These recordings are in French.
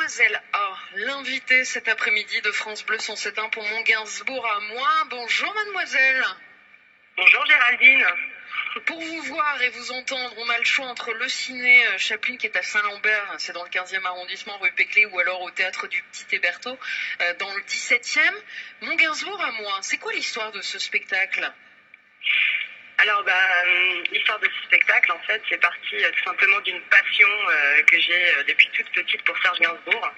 Mademoiselle A, l'invitée cet après-midi de France Bleu 107.1 pour mon Gainsbourg à moi. Bonjour mademoiselle. Bonjour Géraldine. Pour vous voir et vous entendre, on a le choix entre le ciné Chaplin qui est à Saint-Lambert, c'est dans le 15e arrondissement rue Péclé, ou alors au théâtre du Petit Hébertot dans le 17e. Mon Gainsbourg à moi, c'est quoi l'histoire de ce spectacle ? Alors l'histoire de ce spectacle en fait c'est parti tout simplement d'une passion que j'ai depuis toute petite pour Serge Gainsbourg.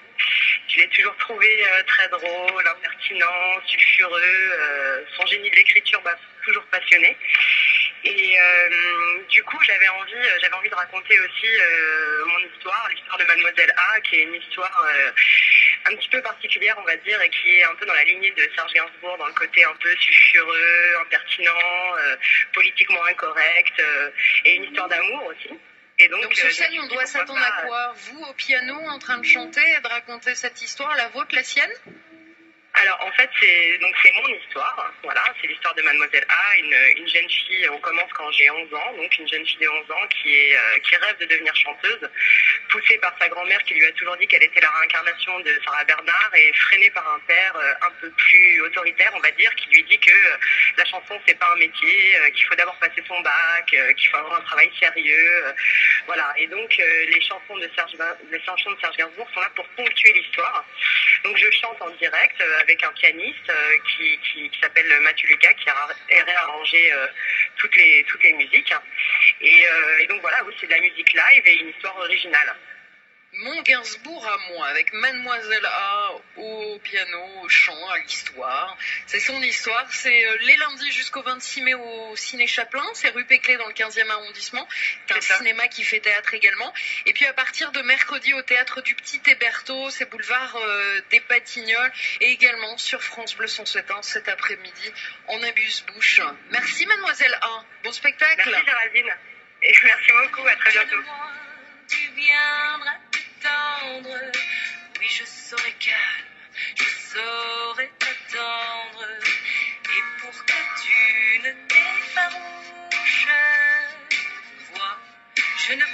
Je l'ai toujours trouvé très drôle, impertinent, sulfureux, son génie de l'écriture m'a toujours passionné. Et du coup j'avais envie de raconter aussi mon histoire, l'histoire de Mademoiselle A, qui est une histoire un petit peu particulière on va dire, et qui est un peu dans la lignée de Serge Gainsbourg, dans le côté un peu sulfureux, impertinent, politiquement incorrect, et une histoire d'amour aussi. Et donc sur scène on doit s'attendre à quoi ? Vous au piano en train de chanter et de raconter cette histoire, la vôtre, la sienne ? Alors en fait c'est mon histoire, voilà, c'est l'histoire de Mademoiselle A, une jeune fille, on commence quand j'ai 11 ans, donc une jeune fille de 11 ans qui rêve de devenir chanteuse, poussée par sa grand-mère qui lui a toujours dit qu'elle était la réincarnation de Sarah Bernard, et freinée par un père un peu plus autoritaire on va dire, qui lui dit que la chanson c'est pas un métier, qu'il faut d'abord passer son bac, qu'il faut avoir un travail sérieux, voilà. Et donc les chansons de Serge Gainsbourg sont là pour ponctuer l'histoire. Donc je chante en direct avec un pianiste qui s'appelle Mathieu Lucas, qui a réarrangé toutes les musiques. Et donc voilà, oui, c'est de la musique live et une histoire originale. Mon Gainsbourg à moi, avec Mademoiselle A au piano, au chant, à l'histoire. C'est son histoire, c'est les lundis jusqu'au 26 mai au Ciné Chaplin, c'est rue Péclé dans le 15e arrondissement. C'est un cinéma qui fait théâtre également. Et puis à partir de mercredi au théâtre du Petit Hébertot, c'est boulevard des Batignolles, et également sur France Bleu 107.1 cet après-midi en Abuse-Bouche. Merci Mademoiselle A, bon spectacle. Merci Géraldine, et merci beaucoup, à très bientôt. Tu viendras t'étendre, oui je serai calme, je saurai t'attendre, et pour que tu ne t'effarouches, vois, je ne